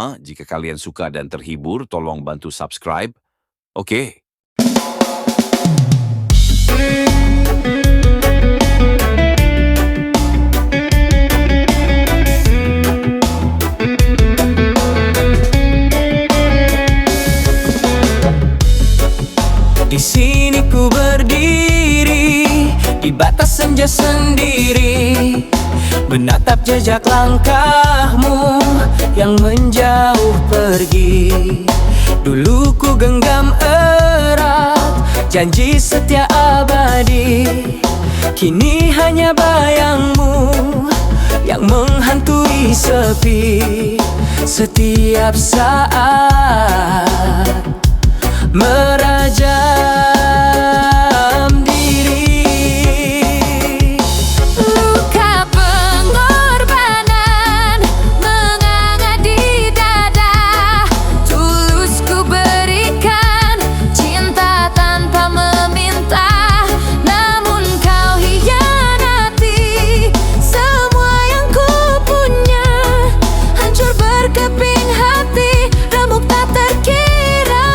semua, jika kalian suka dan terhibur, tolong bantu subscribe. Oke. Di sini ku berdiri di batas senja sendiri, menatap jejak langkahmu yang menjauh pergi. Dulu ku genggam erat janji setia abadi, kini hanya bayangmu yang menghantui sepi. Setiap saat merajam diri. Luka pengorbanan menganga di dada, tulus ku berikan cinta tanpa meminta. Namun kau hianati semua yang ku punya, hancur berkeping hati, remuk tak terkira.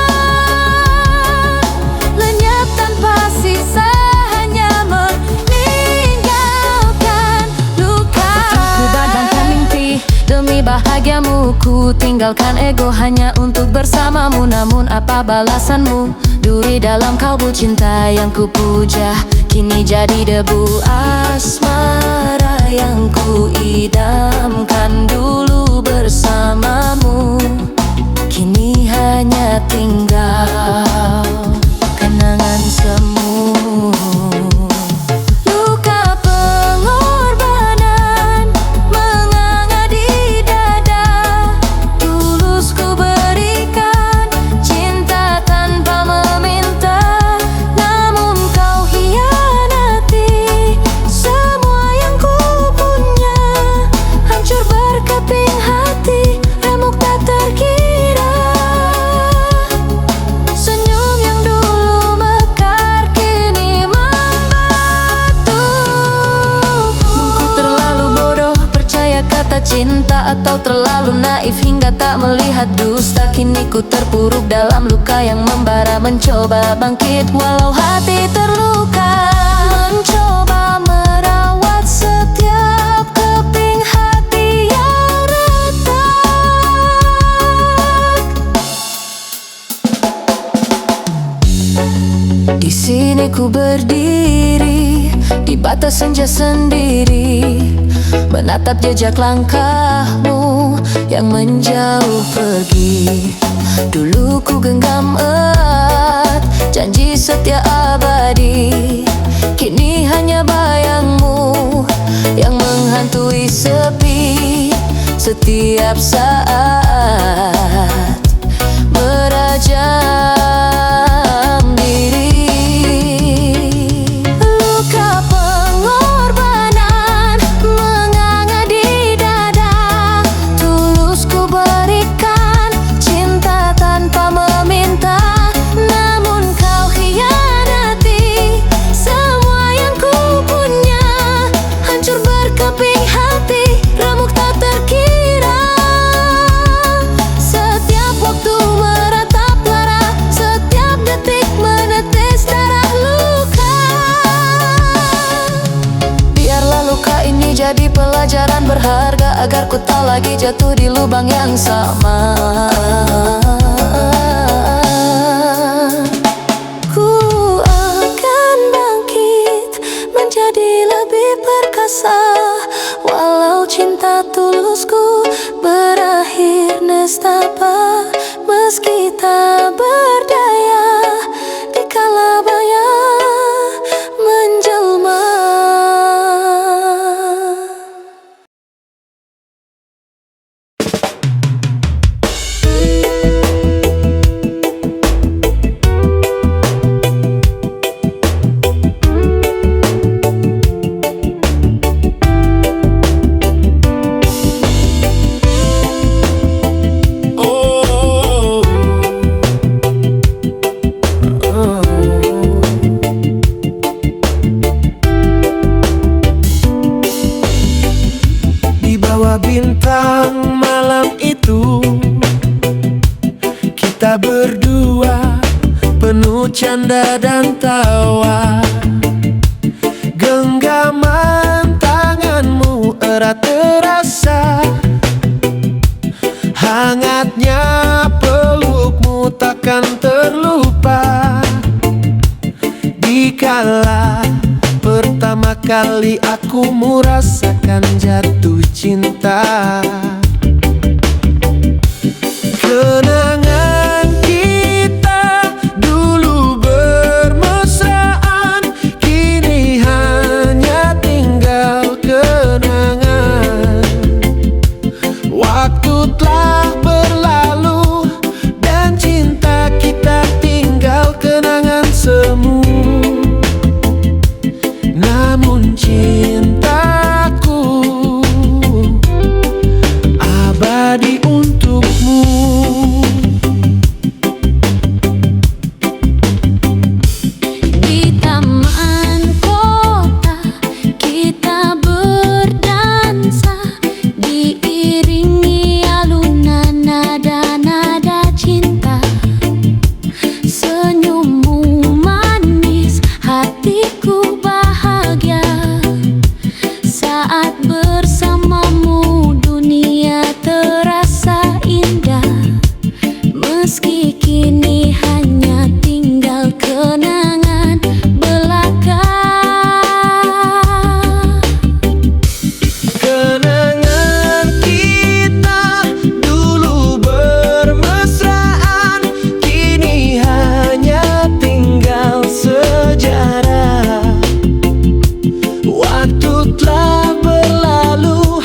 Bahagiamu ku tinggalkan ego hanya untuk bersamamu. Namun apa balasanmu? Duri dalam kalbu cinta yang ku puja, kini jadi debu. Asmara yang ku idamkan dulu bersamamu, kini hanya tinggal kenangan semu. Cinta atau terlalu naif hingga tak melihat dusta. Kini ku terpuruk dalam luka yang membara, mencoba bangkit walau hati terluka. Mencoba merawat setiap keping hati yang retak. Di sini ku berdiri di batas senja sendiri, menatap jejak langkahmu yang menjauh pergi. Dulu ku genggam erat janji setia abadi, kini hanya bayangmu yang menghantui sepi. Setiap saat merajam diri. Luka pengorbanan menganga di dada, tulus ku berikan cinta tanpa meminta. Namun kau hianati semua yang ku punya, hancur berkeping hati, remuk tak terkira. Setiap waktu meratap lara, setiap detik menetes darah luka. Biarlah luka ini jadi pelajaran berharga, agar ku tak lagi jatuh di lubang yang sama. Ku akan bangkit menjadi lebih perkasa, walau cinta tulusku berakhir nestapa. Meski tak berdaya dikala baya menjelma. Oh canda dan tawa. Genggaman tanganmu erat terasa, hangatnya pelukmu takkan terlupa. Dikala pertama kali aku merasakan jatuh cinta, kenangan kita dulu bermesraan, kini hanya tinggal kenangan. Waktu telah berlalu dan cinta kita tinggal kenangan semu. Namun cintaku abadi untukmu. Di taman kota kita berdansa, diiringi alunan nada-nada cinta. Senyummu manis, hatiku bahagia. Saat bersamamu dunia terasa indah, meski kini hanya tinggal kenangan belaka. Kenangan kita dulu bermesraan, kini hanya tinggal sejarah. Waktu telah berlalu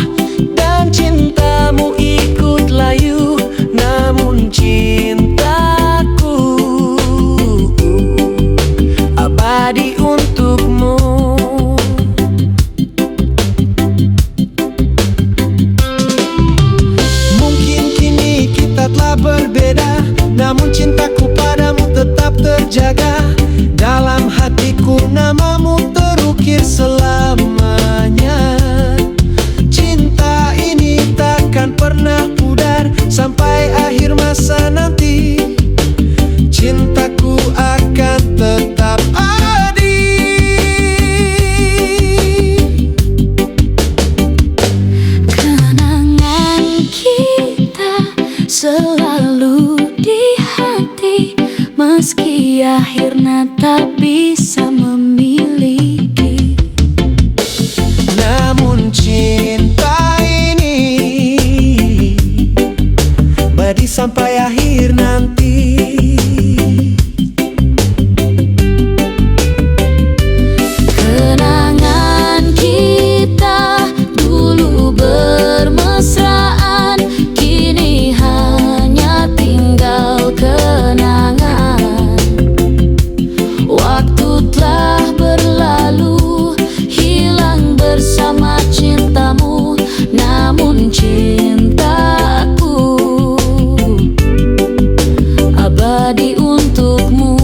dan cintamu ikut layu, namun cintaku abadi untukmu. Mungkin kini kita telah berbeda, namun cintaku padamu tetap terjaga. Dalam hatiku namamu terukir selamanya. Cinta ini takkan pernah pudar sampai akhir masa nanti. Cintaku akan tetap adi. Kenangan kita selalu di hati, meski akhirnya tak bisa memiliki. Namun cinta ini abadi sampai akhir nanti. Kenangan kita dulu bermesraan, kini hanya tinggal kenangan. Waktu telah berlalu, hilang bersama cintamu, namun cintaku abadi untukmu.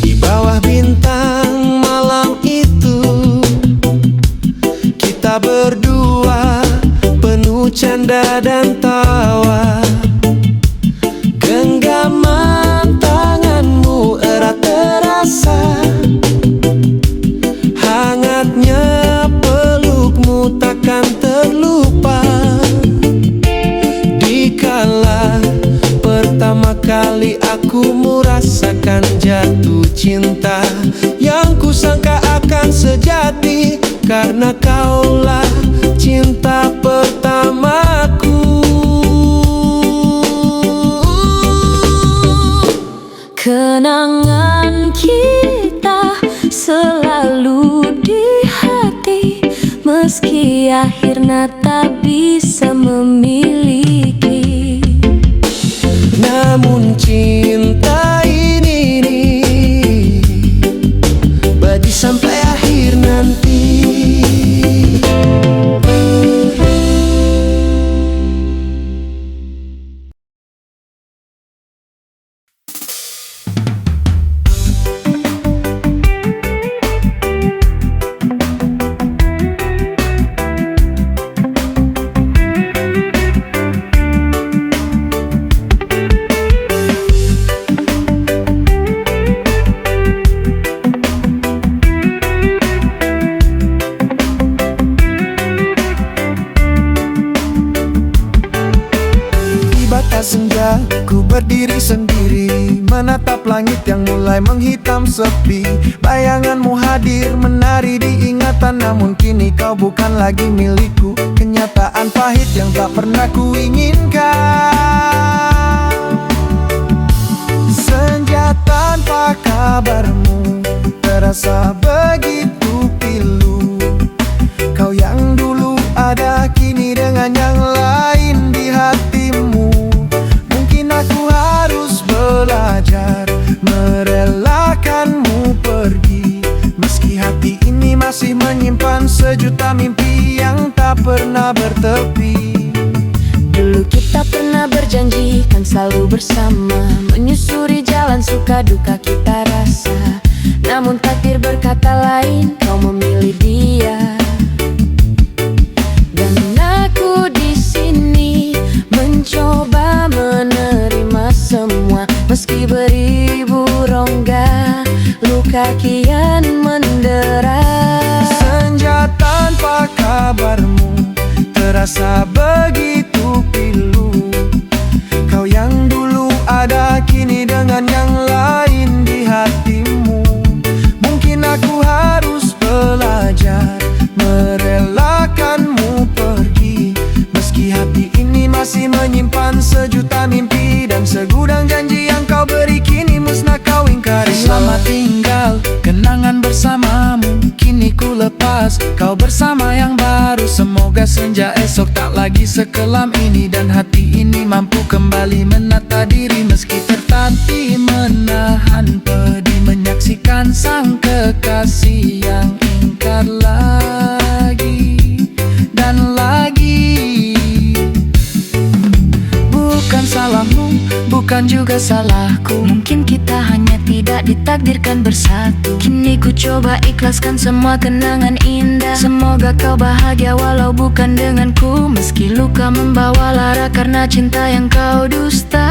Di bawah bintang malam itu, kita berdua penuh canda dan tawa. Genggaman tanganmu erat terasa, hangatnya pelukmu takkan terlupa. Dikala pertama kali aku merasakan jatuh cinta, yang kusangka akan sejati, karena kaulah cinta pertamaku. Kenangan kita selalu di hati, meski akhirnya tak bisa memiliki. Namun cinta ini abadi sampai akhir nanti. senja, ku berdiri sendiri, menatap langit yang mulai menghitam sepi. Bayanganmu hadir menari di ingatan, namun kini kau bukan lagi milikku. Kenyataan pahit yang tak pernah ku inginkan. Senja tanpa kabarmu terasa begitu pilu. Kau yang dulu ada kini dengan yang lain di hatimu. Mungkin aku harus belajar merelakanmu pergi, meski hati ini masih menyimpan sejuta mimpi yang tak pernah bertepi. Dulu kita pernah berjanji kan selalu bersama, menyusuri jalan suka duka kita rasa. Namun takdir berkata lain, kau memilih dia. Dan aku di sini mencoba menerima semua, meski beribu rongga, luka kian mendera. Senja tanpa kabarmu terasa begitu pilu. Kau yang dulu ada kini dengan yang lain di hatimu. Mungkin aku harus belajar merelakanmu pergi, meski hati ini masih menyimpan sejuta mimpi dan segudang janji yang kau beri kini musnah kau ingkari. Selamat tinggal kenangan bersamamu, kini ku lepas kau bersama yang baru. Semoga senja esok tak lagi sekelam ini, dan hati ini mampu kembali menata diri, meski tertatih menahan pedih, menyaksikan sang kekasih yang ingkar lagi dan lagi. Bukan salahmu, bukan juga salahku, mungkin kita hanya tidak ditakdirkan bersatu. Kini ku coba ikhlaskan semua kenangan indah, semoga kau bahagia walau bukan denganku, meski luka membawa lara karena cinta yang kau dusta.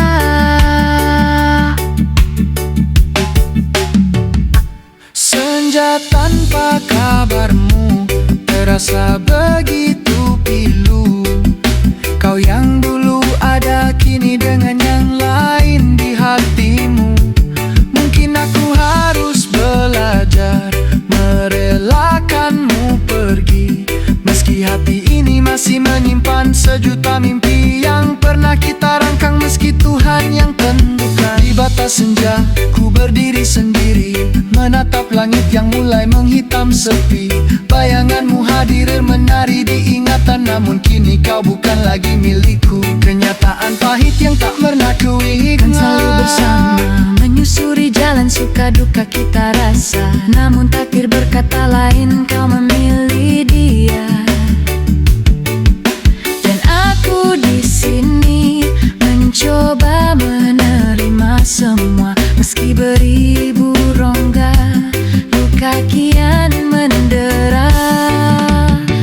Senja tanpa kabarmu terasa begitu pilu. Kau yang dulu ada kini dengan yang lain di hatimu. Mungkin aku harus belajar merelakanmu pergi, meski hati ini masih menyimpan sejuta mimpi yang pernah kita rangkang, meski Tuhan yang tentukan. Di batas senja ku berdiri sendiri, menatap langit yang mulai menghitam sepi. Bayanganmu hadir menari di ingatan, namun kini kau bukan lagi milikku. Kenyataan pahit yang tak pernah ku ingat. Kan selalu bersama menyusuri jalan suka duka kita rasa, namun takdir berkata lain, kau memilih dia. Dan aku di sini mencoba menerima semua, meski beribu rongga, luka kian mendera.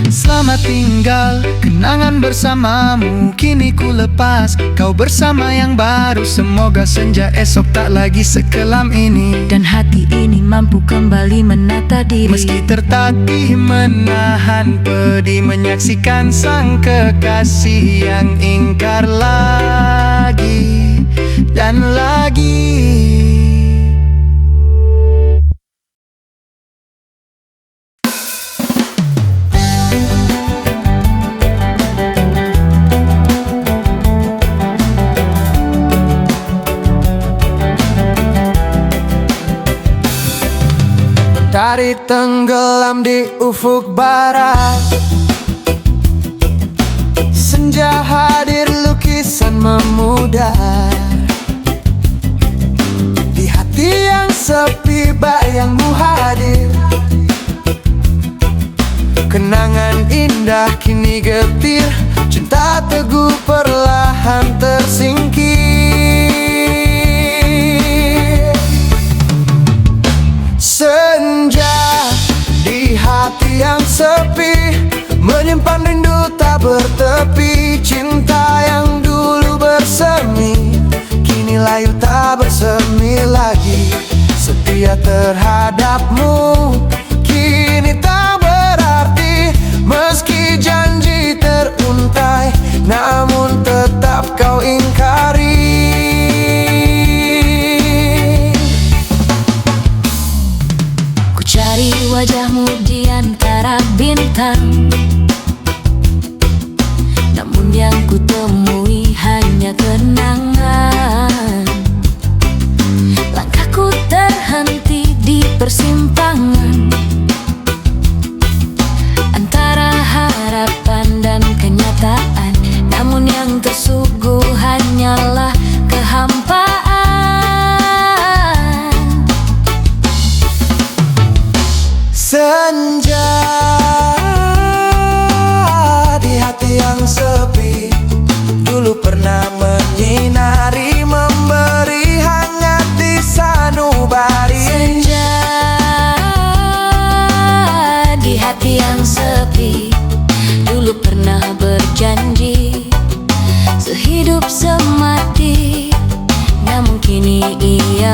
Selamat tinggal kenangan bersamamu, kini ku lepas kau bersama yang baru. Semoga senja esok tak lagi sekelam ini, Dan hati ini mampu kembali menata diri, meski tertatih menahan pedih, menyaksikan sang kekasih yang ingkar lagi dan lagi. Matahari tenggelam di ufuk barat, senja hadir lukisan memudar. Di hati yang sepi bayangmu hadir, kenangan indah kini getir, cinta teguh perlahan tersingkir. Senja di hati yang sepi menyimpan rindu tak bertepi. Cinta yang dulu bersemi kini layu tak bersemi lagi. Setia terhadapmu kini tak berarti, meski janji teruntai namun tetap kau ingkari.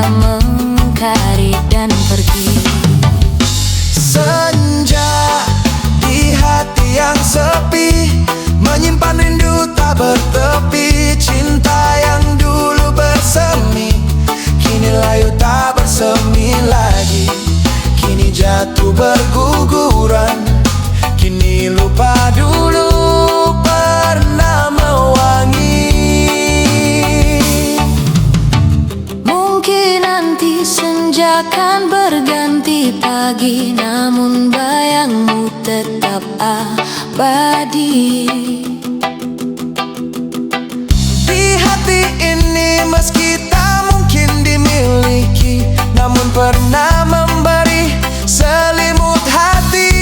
cinta mengkari dan pergi. Senja di hati yang sepi, menyimpan rindu tak bertepi. Cinta yang dulu bersemi, kini layu tak bersemi lagi. Kini jatuh berguguran, kini lupa dulu pernah mewangi. Mungkin nanti senja kan berganti pagi, namun bayangmu tetap abadi. Di hati ini meski tak mungkin dimiliki, namun pernah memberi selimut hati.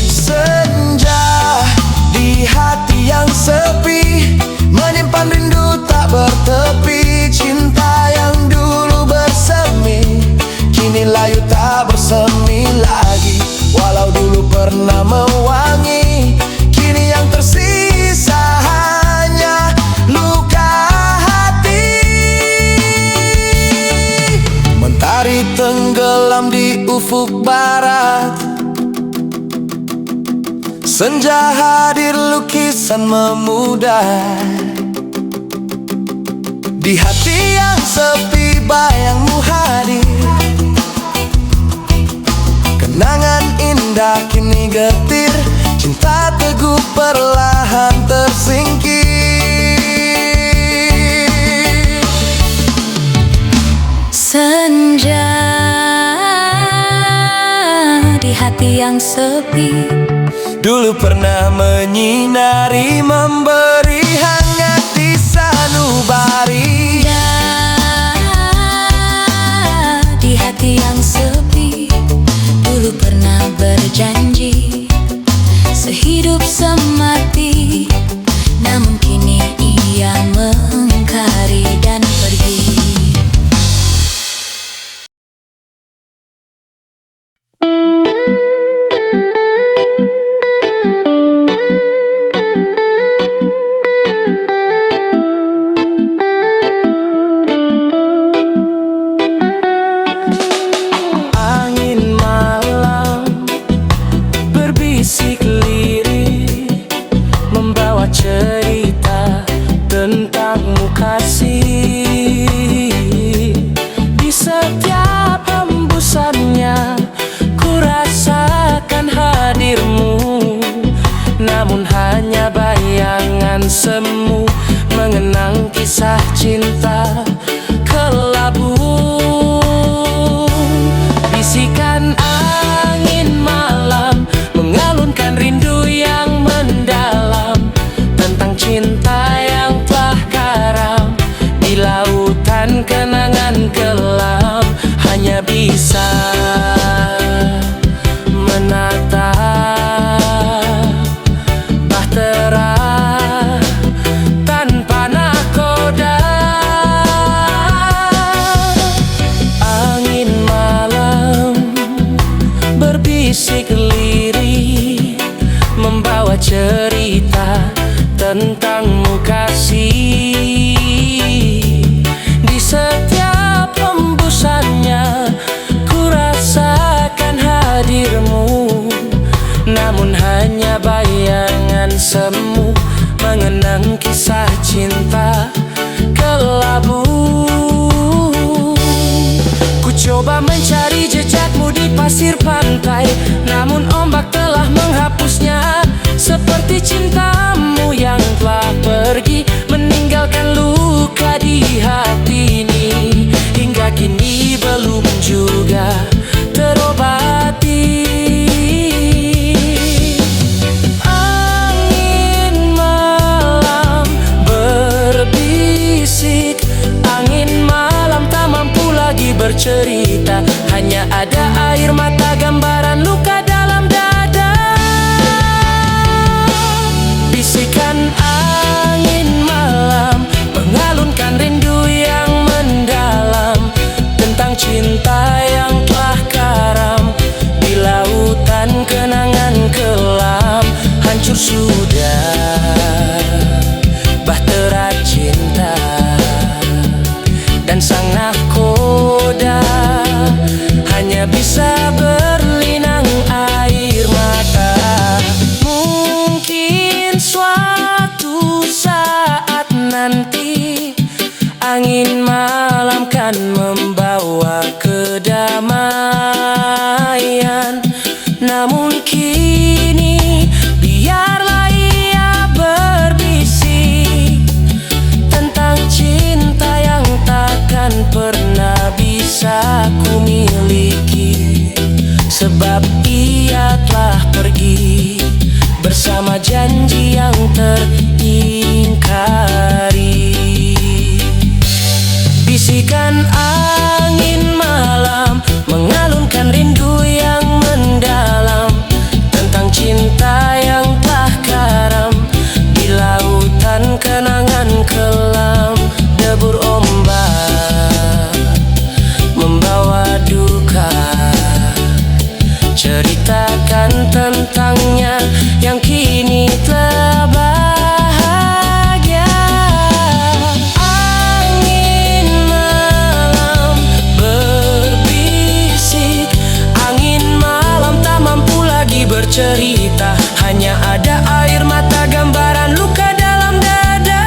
Senja di hati yang sepi, menyimpan rindu tak bertepi. Cinta yang dulu bersemi, kini layu tak bersemi lagi. Walau dulu pernah mewangi, kini yang tersisa hanya luka hati. Mentari tenggelam di ufuk barat, senja hadir lukisan memudar. Di hati yang sepi bayangmu hadir, kenangan indah kini getir. Cinta teguh perlahan tersingkir. Senja di hati yang sepi, dulu pernah menyinari, memberi hangat di sanubari. Di hati yang sepi, dulu pernah berjanji sehidup semati, namun kini ia mengkari dan pergi. Angin malam berbisik lirik, membawa cerita tentangmu kasih. Di setiap hembusannya ku rasakan hadirmu, namun hanya bayangan semu mengenang kisah cinta kelabu. Bisikan angin malam mengalunkan rindu yang mendalam tentang cinta yang telah karam di lautan kenangan kelam. Hanya bisa menatap bahtera tanpa nakoda. Angin malam berbisik lirik, membawa cerita tentangmu kasih. Di setiap hembusannya ku rasakan hadirmu, namun hanya bayangan semu mengenang kisah cinta kelabu. Ku coba mencari jejakmu di pasir pantai, namun ombak telah menghapusnya. Seperti cintamu yang telah pergi, meninggalkan luka di hati ini. Hingga kini belum juga terobati. Angin malam berbisik, angin malam tak mampu lagi bercerita. Hanya ada air mata gambaran luka dalam dada. Bisikan angin malam mengalunkan rindu yang mendalam tentang cinta yang telah karam di lautan kenangan kelam. Hancur sudah bahtera saat nanti angin malam kan membawa kedamaian. Namun kini biarlah ia berbisik tentang cinta yang takkan pernah bisa ku miliki. Sebab ia telah pergi bersama janji yang teringkari. Bisikan angin malam mengalunkan rindu yang mendalam tentang cinta yang telah karam di lautan kenangan kelam. Debur ombak membawa duka, ceritakan tentangnya yang kini telah bahagia. Angin malam berbisik, angin malam tak mampu lagi bercerita. Hanya ada air mata gambaran luka dalam dada.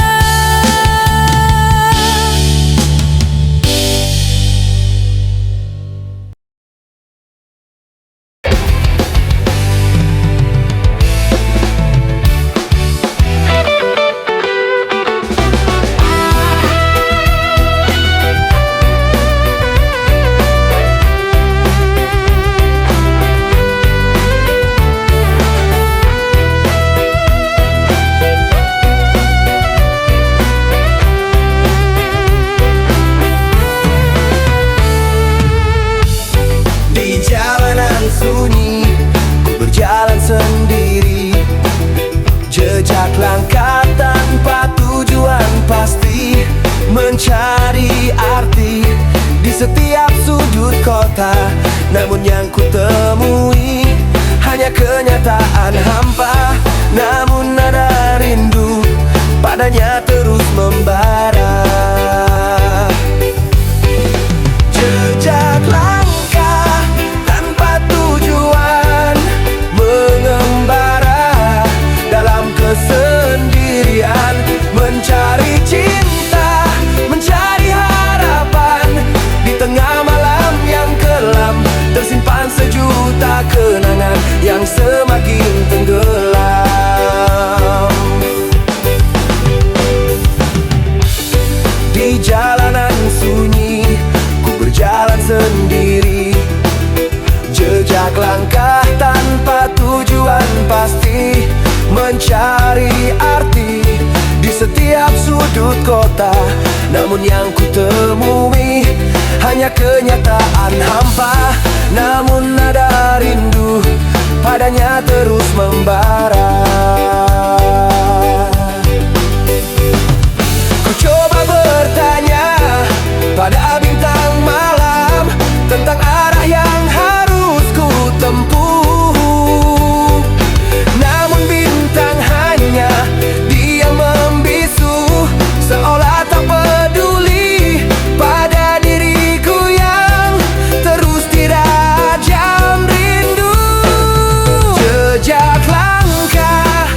Sunyi, ku berjalan sendiri, jejak langkah tanpa tujuan pasti, mencari arti di setiap sudut kota. Namun yang ku temui hanya kenyataan hampa. Namun nada rindu padanya terus membara. Jejak langkah tanpa tujuan mengembara dalam kesendirian, mencari cinta, mencari harapan di tengah malam yang kelam. Tersimpan sejuta kenangan yang semakin tenggelam. Di jalanan sunyi ku berjalan sendiri, jejak langkah tanpa tujuan pasti, mencari arti di setiap sudut kota. Namun yang ku temui hanya kenyataan hampa. Namun nada rindu padanya terus membara. Ku coba bertanya pada bintang malam tentang arah yang harus ku tempuh. Namun bintang hanya diam membisu, seolah tak peduli pada diriku yang terus dirajam rindu. Jejak langkah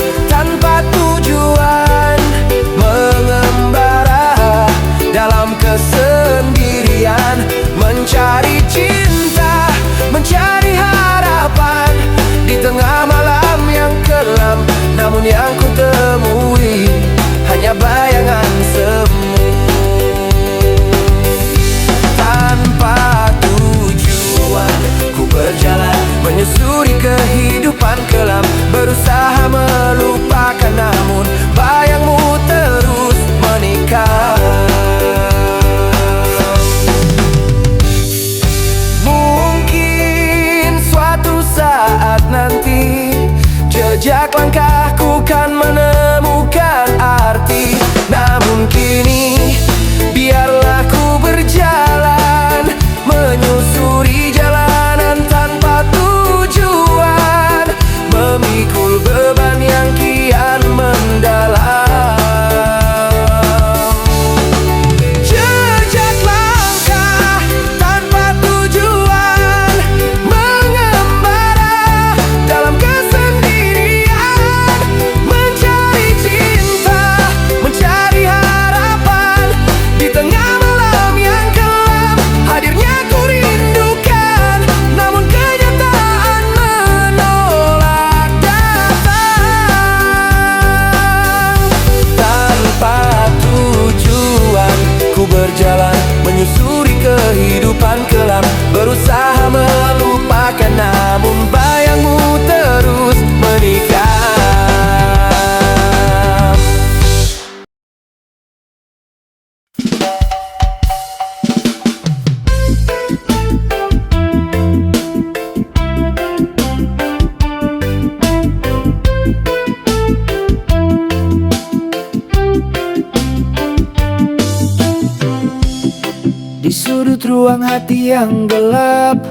sudut ruang hati yang gelap,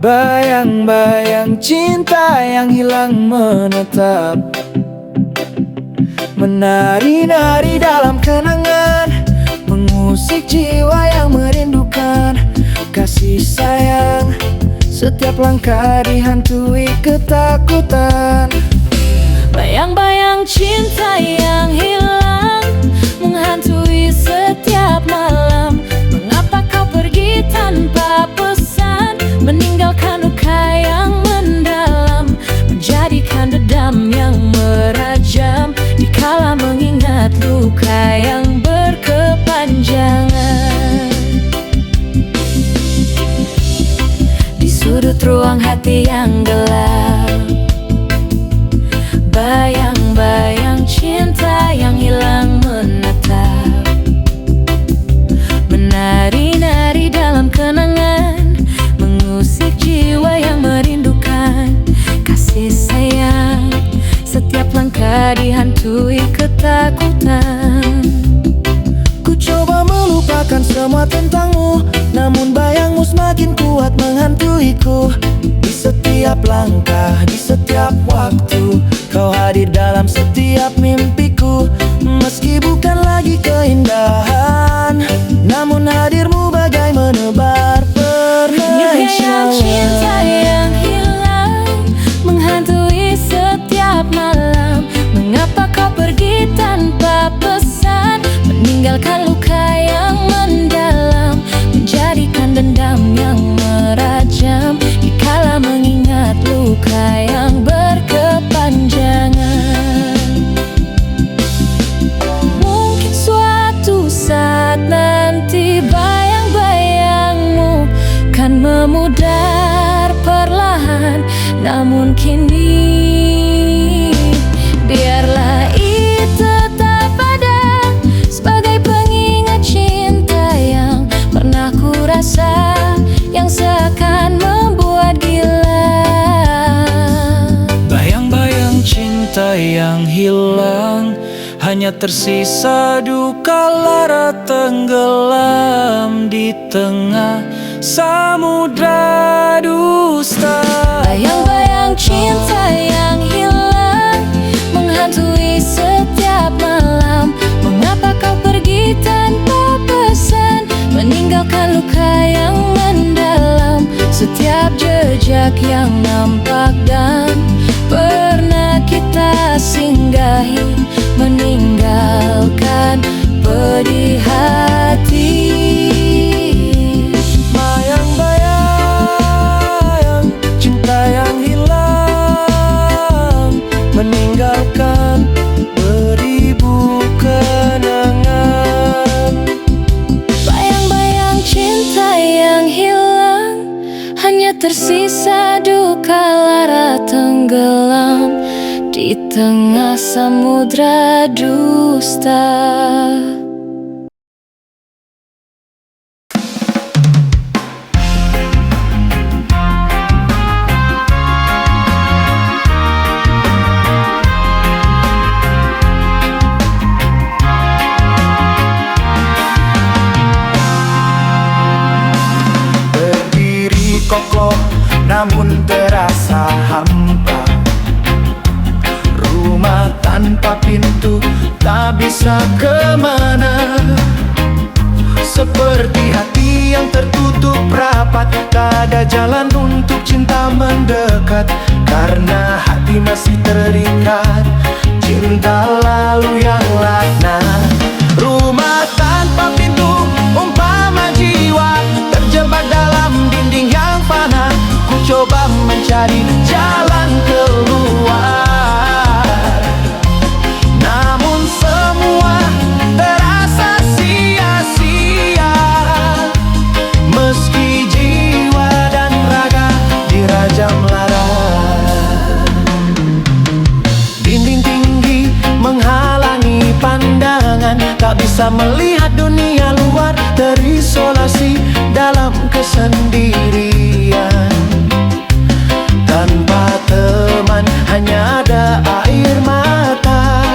bayang-bayang cinta yang hilang menetap, menari-nari dalam kenangan, mengusik jiwa yang merindukan kasih sayang. Setiap langkah dihantui ketakutan. Bayang-bayang cinta yang hilang menghantui setiap malam. Mengapa kau pergi tanpa pesan, meninggalkan luka yang mendalam, menjadikan dedam yang merajam, dikala mengingat luka yang berkepanjangan. Di sudut ruang hati yang gelap, bayang-bayang cinta yang hilang menetap, menari-nari dalam kenangan, mengusik jiwa yang merindukan kasih sayang. Setiap langkah dihantui ketakutan. Ku coba melupakan semua tentangmu, namun bayangmu semakin kuat menghantuiku. Di setiap langkah, di setiap waktu, kau hadir dalam setiap mimpiku. Meski bukan lagi keindahan, namun hadirmu bagai menebar permainan Cinta yang hilang menghantui setiap malam. Mengapa kau pergi tanpa pesan, meninggalkan luka yang mendalam, menjadikan dendam yang merajam, dikala mengingat luka yang berkepanjangan. Mungkin suatu saat nanti bayang-bayangmu kan memudar perlahan, namun kini biarlah itu tetap ada sebagai pengingat cinta yang pernah ku rasa, yang seakan membuat gila. Bayang-bayang cinta yang hilang, hanya tersisa duka lara tenggelam di tengah samudra dusta. Bayang-bayang cinta yang hilang menghantui setiap malam. Mengapa kau pergi tanpa pesan, meninggalkan luka yang mendalam, setiap jejak yang nampak dan pernah kita singgahi, meninggalkan pedih hati. Bayang-bayang cinta yang hilang, meninggalkan beribu kenangan. Bayang-bayang cinta yang hilang, hanya tersisa duka lara tenggelam di tengah samudra dusta. Berdiri kokoh namun terasa hampa, rumah tanpa pintu tak bisa kemana. Seperti hati yang tertutup rapat, tak ada jalan untuk cinta mendekat, karena hati masih terikat cinta lalu yang laknat. Rumah tanpa pintu umpama jiwa terjebak dalam dinding yang fana. Ku coba mencari jalan keluar, namun semua terasa sia-sia. Meski jiwa dan raga dirajam lara, dinding tinggi menghalangi pandangan, tak bisa melihat dunia luar, terisolasi dalam kesendirian. Tanpa teman hanya ada air mata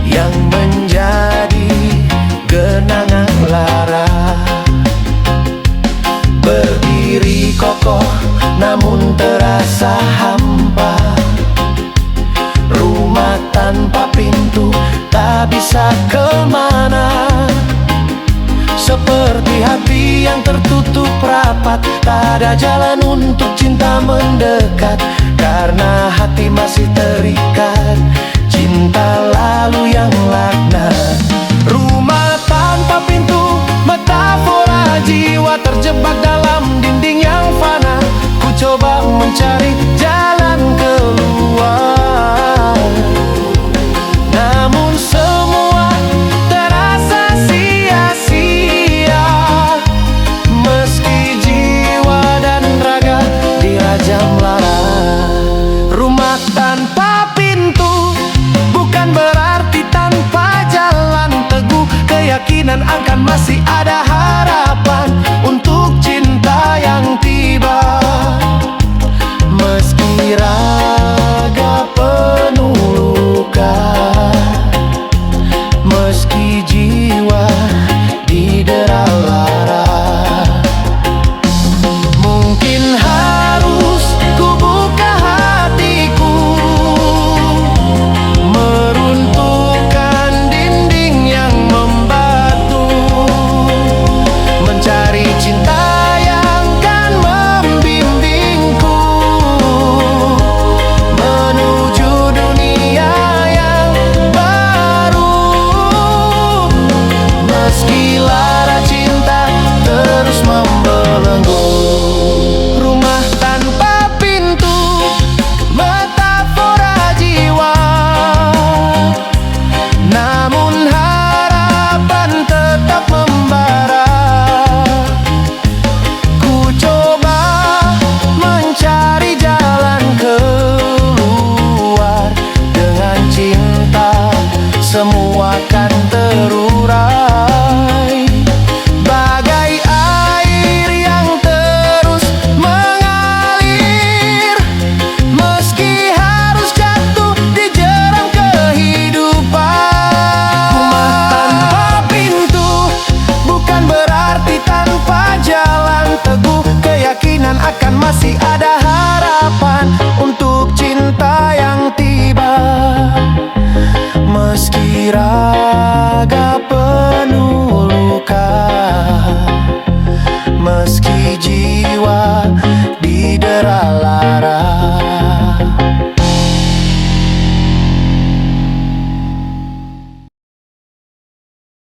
yang menjadi genangan. tanpa pintu, tak bisa kemana. Seperti hati yang tertutup rapat, tak ada jalan untuk cinta mendekat. Karena hati masih terikat, cinta lalu yang laknat. Rumah tanpa pintu, metafora jiwa terjebak dalam dinding yang fana. Ku coba mencari jalan keluar, namun semua terasa sia-sia. Meski jiwa dan raga dirajam lara. Rumah tanpa pintu bukan berarti tanpa jalan teguh. Keyakinan akan masih ada harapan untuk cinta yang tiba. Meski raga penuh luka, meski jiwa didera lara, mungkin harus ku buka hatiku, meruntuhkan dinding yang membatu, mencari cinta yang kan membimbingku menuju dunia yang baru. Meski lara cinta terus membelenggu. Rumah tanpa pintu, metafora jiwa, namun harapan tetap membara. Ku coba mencari jalan keluar. Dengan cinta semua kan terurai, bagai air yang terus mengalir. Meski harus jatuh di jurang kehidupan. Rumah tanpa pintu bukan berarti tanpa jalan teguh. Keyakinan akan masih ada harapan untuk cinta yang tiba. Meski